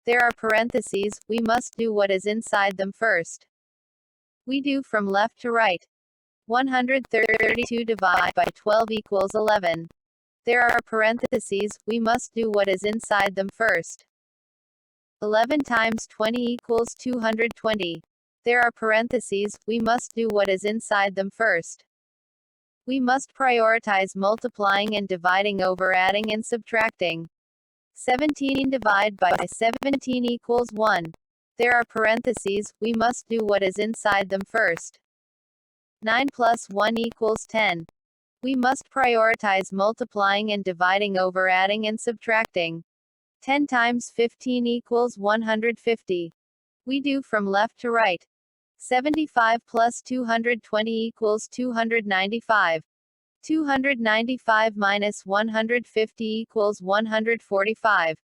There are parentheses, we must do what is inside them first. We do from left to right. 132 divided by 12 equals 11. There are parentheses, we must do what is inside them first. 11 times 20 equals 220. There are parentheses, we must do what is inside them first. We must prioritize multiplying and dividing over adding and subtracting. 17 divided by 17 equals 1. There are parentheses, we must do what is inside them first. 9 plus 1 equals 10. We must prioritize multiplying and dividing over adding and subtracting. 10 times 15 equals 150. We do from left to right. 75 plus 220 equals 295. 295 minus 150 equals 145.